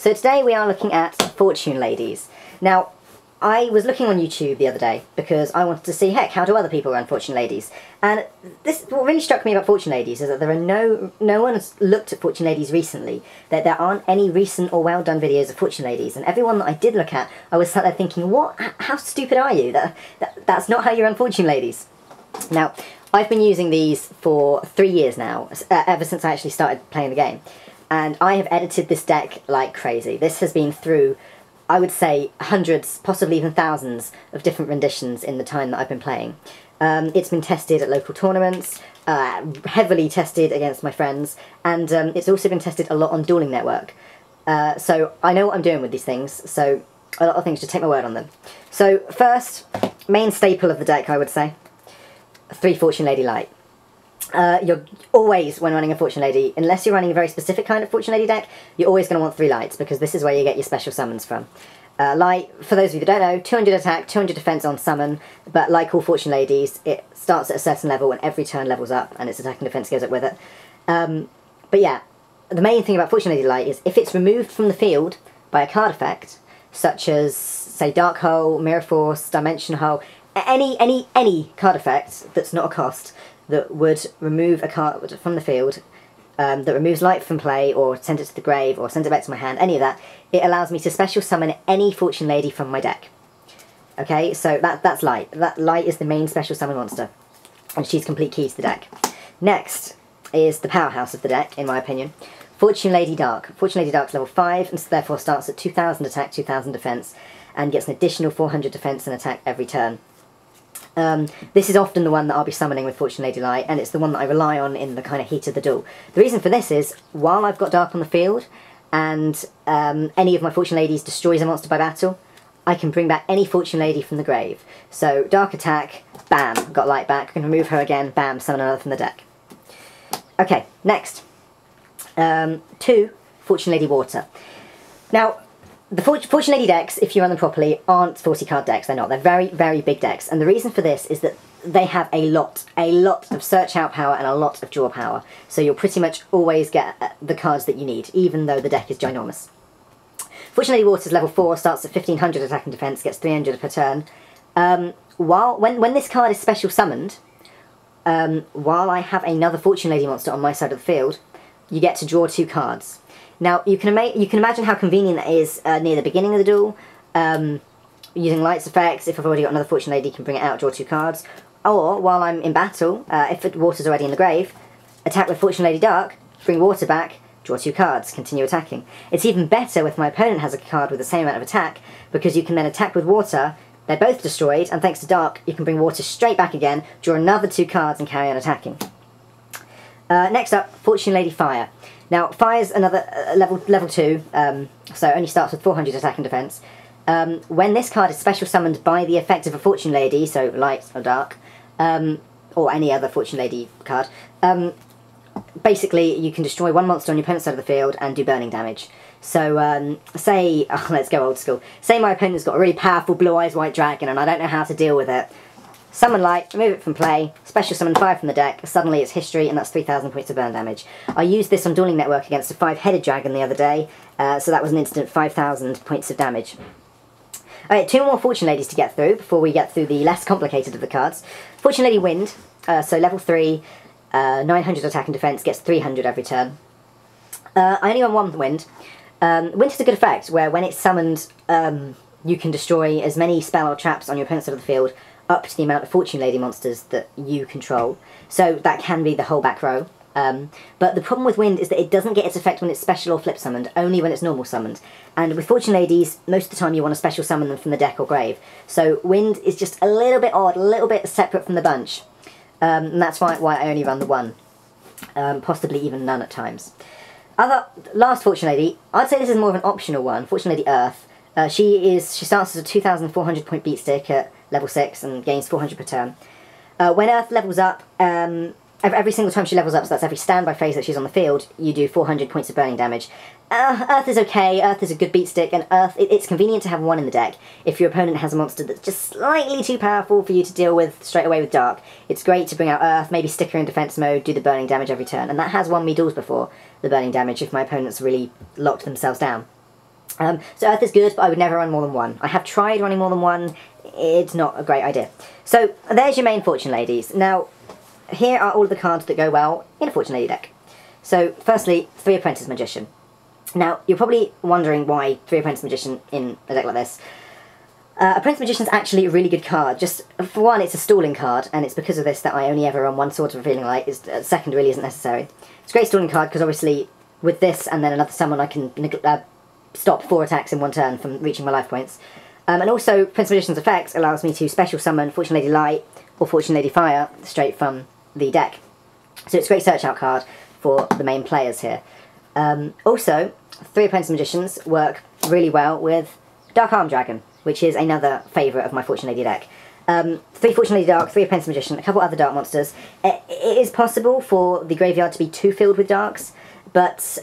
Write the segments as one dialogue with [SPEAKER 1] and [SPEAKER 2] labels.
[SPEAKER 1] So today we are looking at fortune ladies. Now, I was looking on YouTube the other day because I wanted to see, heck, how do other people run fortune ladies? And what really struck me about fortune ladies is that there are no one has looked at fortune ladies recently. That there aren't any recent or well done videos of fortune ladies, and everyone that I did look at, I was sat there thinking, what? How stupid are you? That's not how you run fortune ladies. Now, I've been using these for 3 years now, ever since I actually started playing the game. And I have edited this deck like crazy. This has been through, I would say, hundreds, possibly even thousands of different renditions in the time that I've been playing. It's been tested at local tournaments, heavily tested against my friends, and it's also been tested a lot on Dueling Network. So I know what I'm doing with these things, so a lot of things, just take my word on them. So first, main staple of the deck, I would say, 3 Fortune Lady Light. You're always, when running a Fortune Lady, unless you're running a very specific kind of Fortune Lady deck, you're always going to want 3 lights, because this is where you get your special summons from. Light, for those of you that don't know, 200 attack, 200 defense on summon, but like all Fortune Ladies, it starts at a certain level and every turn levels up, and its attack and defense goes up with it. But yeah, the main thing about Fortune Lady Light is if it's removed from the field by a card effect, such as, say, Dark Hole, Mirror Force, Dimension Hole, any card effect that's not a cost, that would remove a card from the field, that removes light from play, or send it to the grave, or send it back to my hand, any of that, it allows me to special summon any Fortune Lady from my deck. Okay, so that's Light. That Light is the main special summon monster, and she's complete key to the deck. Next is the powerhouse of the deck, in my opinion, Fortune Lady Dark. Fortune Lady Dark's level 5, and therefore starts at 2000 attack, 2000 defense, and gets an additional 400 defense and attack every turn. This is often the one that I'll be summoning with Fortune Lady Light, and it's the one that I rely on in the kind of heat of the duel. The reason for this is, while I've got Dark on the field, and any of my Fortune Ladies destroys a monster by battle, I can bring back any Fortune Lady from the grave. So, Dark attack, bam, got Light back, I can remove her again, bam, summon another from the deck. Okay, next. 2, Fortune Lady Water. Now, the Fortune Lady decks, if you run them properly, aren't 40 card decks. They're not. They're very, very big decks. And the reason for this is that they have a lot of search out power and a lot of draw power. So you'll pretty much always get the cards that you need, even though the deck is ginormous. Fortune Lady Water's level 4, starts at 1500 attack and defense, gets 300 per turn. When this card is special summoned, while I have another Fortune Lady monster on my side of the field, you get to draw 2 cards. Now, you can imagine how convenient that is near the beginning of the duel, using Light's effects. If I've already got another Fortune Lady, you can bring it out, draw 2 cards. Or, while I'm in battle, if the water's already in the grave, attack with Fortune Lady Dark, bring water back, draw 2 cards, continue attacking. It's even better if my opponent has a card with the same amount of attack, because you can then attack with water, they're both destroyed, and thanks to Dark, you can bring water straight back again, draw another 2 cards, and carry on attacking. Next up, Fortune Lady Fire. Now, Fire's another level 2, so only starts with 400 attack and defense. When this card is special summoned by the effect of a Fortune Lady, so Light or Dark, or any other Fortune Lady card, basically you can destroy 1 monster on your opponent's side of the field and do burning damage. So, say, let's go old school, say my opponent's got a really powerful Blue Eyes White Dragon and I don't know how to deal with it. Summon Light, remove it from play, special summon Fire from the deck, suddenly it's history, and that's 3000 points of burn damage. I used this on Dueling Network against a 5-headed dragon the other day, so that was an instant 5000 points of damage. Alright, 2 more Fortune Ladies to get through before we get through the less complicated of the cards. Fortune Lady Wind, so level 3, 900 attack and defense, gets 300 every turn. I only run 1 Wind. Wind has a good effect, where when it's summoned, you can destroy as many spell or traps on your opponent's side of the field, up to the amount of Fortune Lady monsters that you control. So that can be the whole back row. But the problem with Wind is that it doesn't get its effect when it's special or flip summoned, only when it's normal summoned. And with Fortune Ladies, most of the time you want to special summon them from the deck or grave. So Wind is just a little bit odd, a little bit separate from the bunch. And that's why I only run the 1. Possibly even none at times. Last Fortune Lady, I'd say this is more of an optional one, Fortune Lady Earth. She starts as a 2400 point beat stick at level 6 and gains 400 per turn. When Earth levels up, every single time she levels up, so that's every standby phase that she's on the field, you do 400 points of burning damage. Earth is okay, Earth is a good beat stick, and Earth, it's convenient to have 1 in the deck. If your opponent has a monster that's just slightly too powerful for you to deal with straight away with Dark, it's great to bring out Earth, maybe stick her in defense mode, do the burning damage every turn, and that has won me duels before, the burning damage, if my opponents really locked themselves down. So Earth is good, but I would never run more than one. I have tried running more than one. It's not a great idea. So there's your main Fortune Ladies. Now, here are all of the cards that go well in a Fortune Lady deck. So, firstly, 3 Apprentice Magician. Now, you're probably wondering why 3 Apprentice Magician in a deck like this. Apprentice Magician's actually a really good card. Just, for one, it's a stalling card, and it's because of this that I only ever run one Sword of Revealing Light. Second really isn't necessary. It's a great stalling card, because obviously, with this and then another summon, I can stop 4 attacks in one turn from reaching my life points. And also, Apprentice Magician's effect allows me to special summon Fortune Lady Light or Fortune Lady Fire straight from the deck. So it's a great search out card for the main players here. Also, 3 Apprentice Magicians work really well with Dark Arm Dragon, which is another favourite of my Fortune Lady deck. 3 Fortune Lady Dark, 3 Apprentice Magician, a couple other dark monsters. It is possible for the graveyard to be too filled with darks, but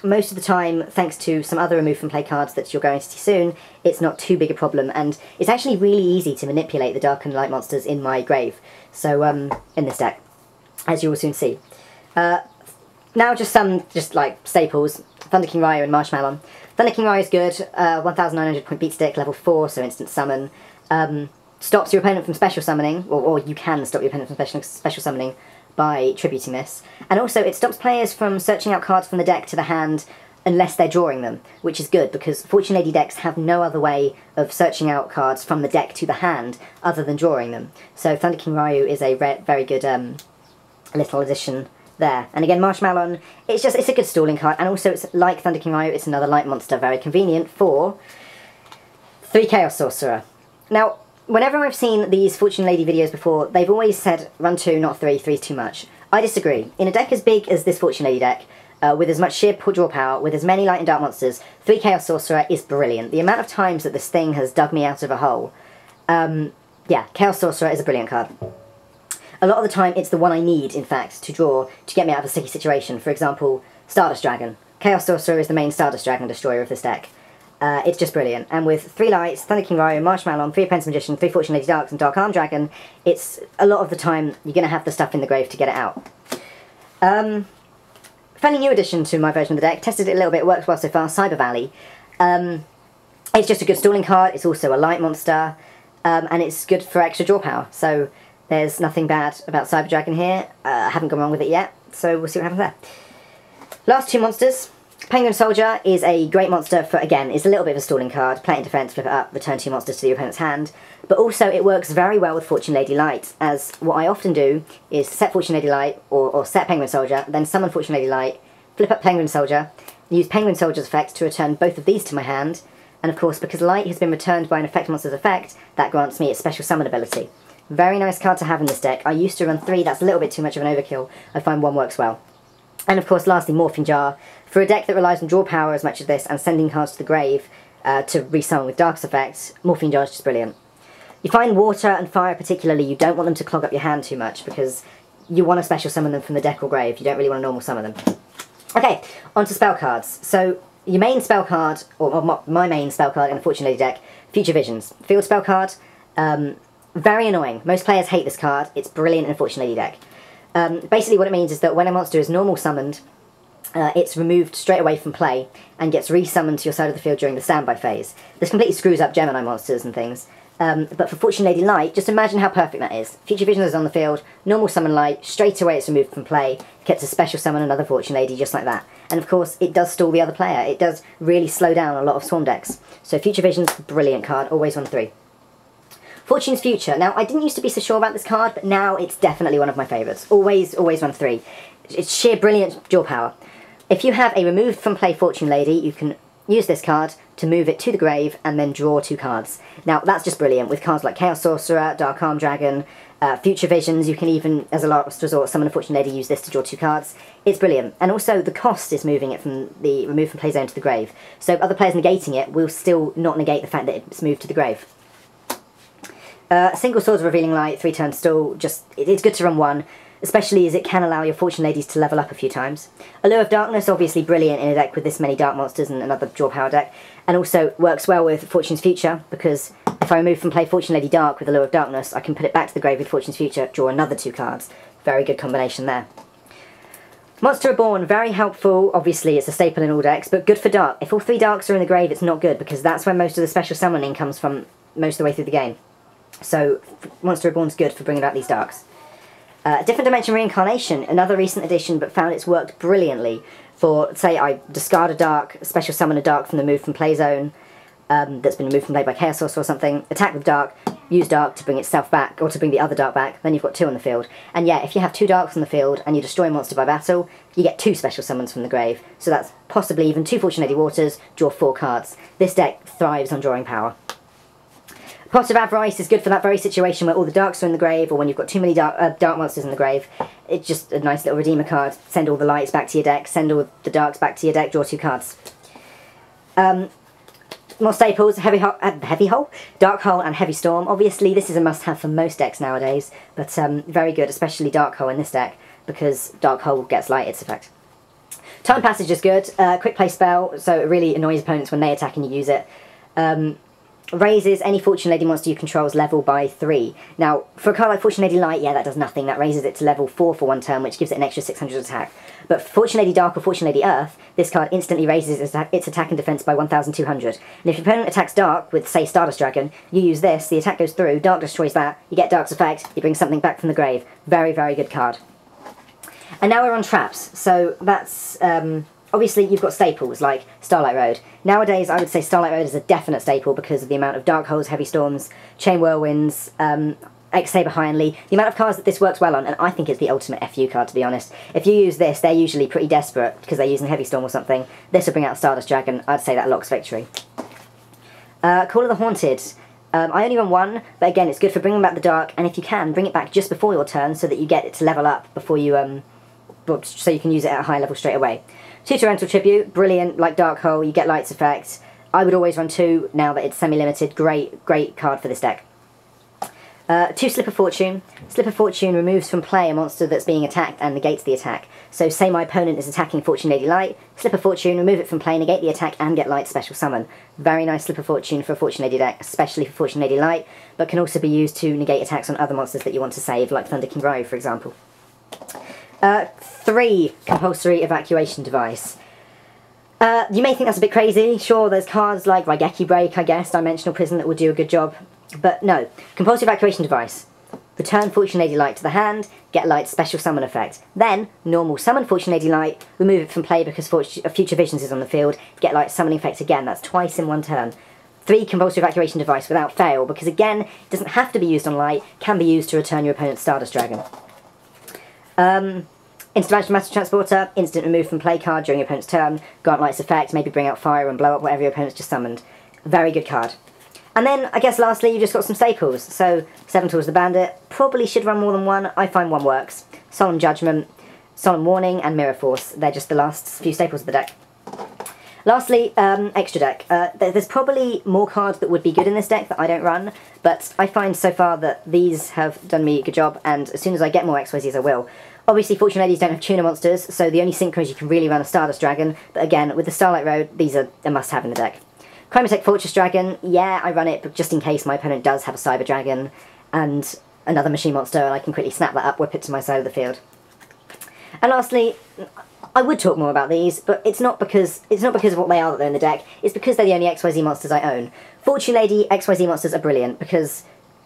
[SPEAKER 1] most of the time, thanks to some other remove from play cards that you're going to see soon, it's not too big a problem, and it's actually really easy to manipulate the dark and light monsters in my grave, so in this deck, as you will soon see. Now just some, like, staples. Thunder King Ryu and Marshmallow. Thunder King Ryu is good, 1900 point beat stick, level 4, so instant summon. Stops your opponent from special summoning, or you can stop your opponent from special summoning by tributing this. And also it stops players from searching out cards from the deck to the hand unless they're drawing them, which is good because Fortune Lady decks have no other way of searching out cards from the deck to the hand other than drawing them. So Thunder King Ryu is a very good little addition there. And again, Marshmallow, it's a good stalling card, and also it's like Thunder King Ryu, it's another light monster, very convenient for 3 Chaos Sorcerer. Now, whenever I've seen these Fortune Lady videos before, they've always said run 2, not 3, 3 is too much. I disagree. In a deck as big as this Fortune Lady deck, with as much sheer draw power, with as many light and dark monsters, 3 Chaos Sorcerer is brilliant. The amount of times that this thing has dug me out of a hole, yeah, Chaos Sorcerer is a brilliant card. A lot of the time, it's the one I need, in fact, to draw to get me out of a sticky situation. For example, Stardust Dragon. Chaos Sorcerer is the main Stardust Dragon destroyer of this deck. It's just brilliant. And with 3 lights, Thunder King Ryu, Marshmallow, 3 Apprentice Magician, 3 Fortune Lady Darks, and Dark Arm Dragon, it's a lot of the time you're going to have the stuff in the grave to get it out. Fairly new addition to my version of the deck. Tested it a little bit, works well so far. Cyber Valley. It's just a good stalling card. It's also a light monster, and it's good for extra draw power. So there's nothing bad about Cyber Dragon here. I haven't gone wrong with it yet, so we'll see what happens there. Last 2 monsters. Penguin Soldier is a great monster for, again, it's a little bit of a stalling card. Play it in defense, flip it up, return 2 monsters to the opponent's hand. But also it works very well with Fortune Lady Light, as what I often do is set Fortune Lady Light, or set Penguin Soldier, then summon Fortune Lady Light, flip up Penguin Soldier, use Penguin Soldier's effect to return both of these to my hand, and of course because Light has been returned by an effect monster's effect, that grants me its special summon ability. Very nice card to have in this deck. I used to run 3, that's a little bit too much of an overkill. I find 1 works well. And of course, lastly, Morphing Jar. For a deck that relies on draw power as much as this and sending cards to the grave to resummon with Dark's effects, Morphing Jar is just brilliant. You find water and fire particularly, you don't want them to clog up your hand too much because you want to special summon them from the deck or grave. You don't really want to normal summon them. Okay, on to spell cards. So, your main spell card, or my main spell card in the Fortune Lady deck, Future Visions. Field spell card. Very annoying. Most players hate this card. It's brilliant in a Fortune Lady deck. Basically what it means is that when a monster is normal summoned, it's removed straight away from play and gets resummoned to your side of the field during the standby phase. This completely screws up Gemini monsters and things. But for Fortune Lady Light, just imagine how perfect that is. Future Vision is on the field, normal summon Light, straight away it's removed from play, gets a special summon another Fortune Lady just like that. And of course, it does stall the other player. It does really slow down a lot of Swarm decks. So Future Vision's a brilliant card, always on 3. Fortune's Future. Now, I didn't used to be so sure about this card, but now it's definitely one of my favourites. Always run 3. It's sheer brilliant draw power. If you have a removed from play Fortune Lady, you can use this card to move it to the grave and then draw 2 cards. Now, that's just brilliant. With cards like Chaos Sorcerer, Dark Arm Dragon, Future Visions, you can even, as a last resort, summon a Fortune Lady, use this to draw 2 cards. It's brilliant. And also, the cost is moving it from the removed from play zone to the grave. So other players negating it will still not negate the fact that it's moved to the grave. Single Swords of Revealing Light, 3-turn stall, it's good to run 1, especially as it can allow your Fortune Ladies to level up a few times. Allure of Darkness, obviously brilliant in a deck with this many dark monsters and another draw power deck, and also works well with Fortune's Future, because if I remove from play Fortune Lady Dark with Allure of Darkness, I can put it back to the grave with Fortune's Future, draw another 2 cards. Very good combination there. Monster Reborn, very helpful. Obviously, it's a staple in all decks, but good for Dark. If all 3 Darks are in the grave, it's not good, because that's where most of the special summoning comes from most of the way through the game. So, Monster Reborn's good for bringing out these Darks. Different Dimension Reincarnation, another recent addition, but found it's worked brilliantly for, say, I discard a Dark, special summon a Dark from the move from play zone, that's been removed from play by Chaos Sorcerer or something, attack with Dark, use Dark to bring itself back, or to bring the other Dark back, then you've got 2 on the field. And yeah, if you have 2 Darks on the field, and you destroy a monster by battle, you get 2 special summons from the grave. So that's possibly even 2 Fortune Lady Waters, draw 4 cards. This deck thrives on drawing power. Pot of Avarice is good for that very situation where all the Darks are in the grave, or when you've got too many dark monsters in the grave. It's just a nice little redeemer card. Send all the lights back to your deck, send all the Darks back to your deck, draw 2 cards. More staples, Heavy Hole, Dark Hole and Heavy Storm. Obviously this is a must-have for most decks nowadays, but very good, especially Dark Hole in this deck, because Dark Hole gets light its effect. Time Passage is good, quick play spell, so it really annoys opponents when they attack and you use it. Raises any Fortune Lady monster you control's level by 3. Now, for a card like Fortune Lady Light, yeah, that does nothing. That raises it to level 4 for 1 turn, which gives it an extra 600 attack. But for Fortune Lady Dark or Fortune Lady Earth, this card instantly raises its attack and defense by 1,200. And if your opponent attacks Dark with, say, Stardust Dragon, you use this, the attack goes through, Dark destroys that, you get Dark's effect, you bring something back from the grave. Very, very good card. And now we're on traps. So that's... obviously, you've got staples like Starlight Road. Nowadays, I would say Starlight Road is a definite staple because of the amount of Dark Holes, Heavy Storms, Chain Whirlwinds, X-Saber High and Lee, the amount of cards that this works well on, and I think it's the ultimate FU card, to be honest. If you use this, they're usually pretty desperate because they're using Heavy Storm or something. This will bring out Stardust Dragon. I'd say that locks victory. Call of the Haunted. I only run 1, but again, it's good for bringing back the Dark, and if you can, bring it back just before your turn so that you get it to level up before you, so you can use it at a high level straight away. 2 Torrential Tribute, brilliant, like Dark Hole, you get Light's effect. I would always run 2, now that it's semi-limited, great card for this deck. 2 Slip of Fortune. Slip of Fortune removes from play a monster that's being attacked and negates the attack. So say my opponent is attacking Fortune Lady Light, Slip of Fortune, remove it from play, negate the attack and get Light special summon. Very nice Slip of Fortune for a Fortune Lady deck, especially for Fortune Lady Light, but can also be used to negate attacks on other monsters that you want to save, like Thunder King Grove, for example. 3 Compulsory Evacuation Device. You may think that's a bit crazy. Sure, there's cards like Raigeki Break, I guess, Dimensional Prison that would do a good job. But no. Compulsory Evacuation Device. Return Fortune Lady Light to the hand, get Light's special summon effect. Then, normal summon Fortune Lady Light, remove it from play because Future Visions is on the field, get Light's summoning effect again. That's twice in 1 turn. 3 Compulsory Evacuation Device without fail, because again, it doesn't have to be used on Light, can be used to return your opponent's Stardust Dragon. Instant Master Transporter, instant remove from play card during your opponent's turn, grant Light's effect, maybe bring out fire and blow up whatever your opponent's just summoned. Very good card. And then, I guess lastly, you've just got some staples. So, 7 Tools the Bandit, probably should run more than 1, I find 1 works. Solemn Judgment, Solemn Warning, and Mirror Force, they're just the last few staples of the deck. Lastly, extra deck. There's probably more cards that would be good in this deck that I don't run, but I find so far that these have done me a good job, and as soon as I get more XYZs I will. Obviously, Fortune Ladies don't have tuner monsters, so the only synchros you can really run are Stardust Dragon, but again, with the Starlight Road, these are a must-have in the deck. Chromatech Fortress Dragon, yeah, I run it, but just in case my opponent does have a Cyber Dragon and another machine monster, and I can quickly snap that up, whip it to my side of the field. And lastly, I would talk more about these, but it's not because of what they are that they're in the deck, it's because they're the only XYZ monsters I own. Fortune Lady XYZ monsters are brilliant, because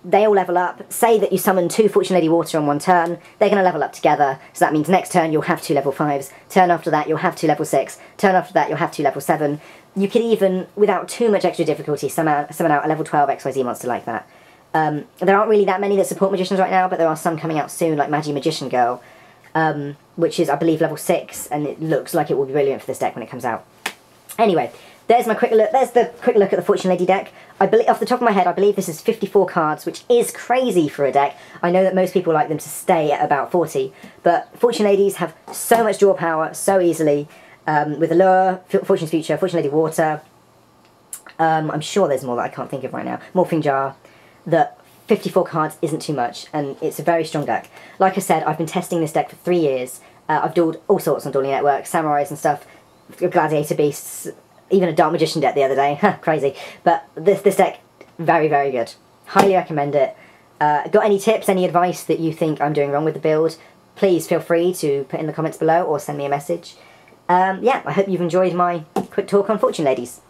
[SPEAKER 1] they all level up. Say that you summon 2 Fortune Lady Water on 1 turn, they're going to level up together, so that means next turn you'll have 2 level 5s, turn after that you'll have 2 level 6, turn after that you'll have 2 level 7. You could even, without too much extra difficulty, summon out a level 12 XYZ monster like that. There aren't really that many that support Magicians right now, but there are some coming out soon, like Magi Magician Girl, which is, I believe, level 6, and it looks like it will be brilliant for this deck when it comes out. Anyway, there's my quick look. There's the quick look at the Fortune Lady deck. I believe, off the top of my head, I believe this is 54 cards, which is crazy for a deck. I know that most people like them to stay at about 40, but Fortune Ladies have so much draw power so easily, with Allure, Fortune's Future, Fortune Lady Water. I'm sure there's more that I can't think of right now. Morphing Jar. That 54 cards isn't too much, and it's a very strong deck. Like I said, I've been testing this deck for 3 years. I've dueled all sorts on Dueling Network, Samurais and stuff, Gladiator Beasts, even a Dark Magician deck the other day. Crazy. But this deck, very, very good. Highly recommend it. Got any tips, any advice that you think I'm doing wrong with the build? please feel free to put in the comments below or send me a message. Yeah, I hope you've enjoyed my quick talk on fortune ladies.